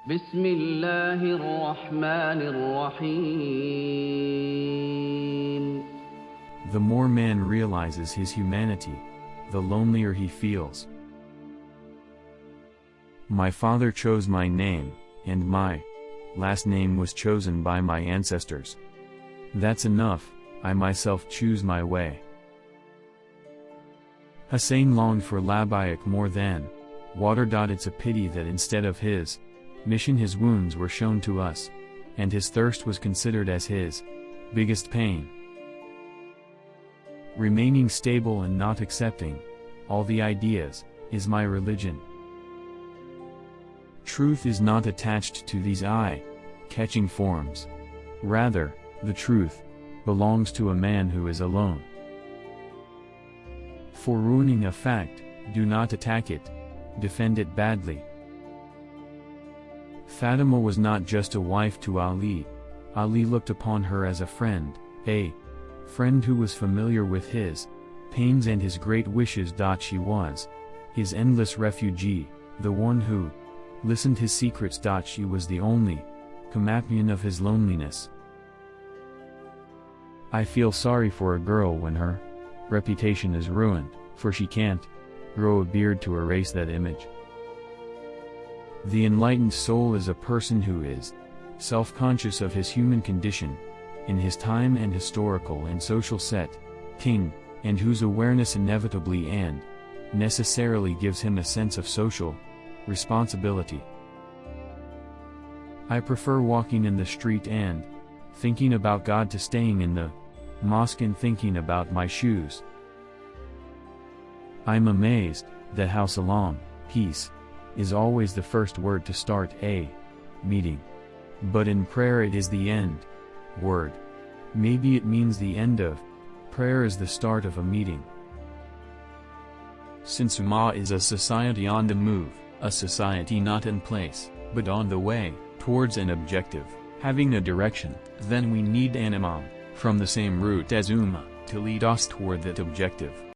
بسم الله الرحمن الرحيم. The more man realizes his humanity, the lonelier he feels. My father chose my name, and my last name was chosen by my ancestors. That's enough, I myself choose my way. Hussein longed for Labaik more than water. It's a pity that instead of his mission his wounds were shown to us, and his thirst was considered as his biggest pain. Remaining stable and not accepting all the ideas is my religion. Truth is not attached to these eye-catching forms. Rather, the truth belongs to a man who is alone. For ruining a fact, do not attack it, defend it badly. Fatima was not just a wife to Ali. Ali looked upon her as a friend who was familiar with his pains and his great wishes. She was his endless refugee, the one who listened his secrets. She was the only companion of his loneliness. I feel sorry for a girl when her reputation is ruined, for she can't grow a beard to erase that image. The enlightened soul is a person who is self-conscious of his human condition, in his time and historical and social setting, and whose awareness inevitably and necessarily gives him a sense of social responsibility. I prefer walking in the street and thinking about God to staying in the mosque and thinking about my shoes. I'm amazed that how salam, peace, is always the first word to start a meeting. But in prayer it is the end word. Maybe it means the end of prayer is the start of a meeting. Since Ummah is a society on the move, a society not in place, but on the way towards an objective, having a direction, then we need an imam from the same root as Ummah to lead us toward that objective.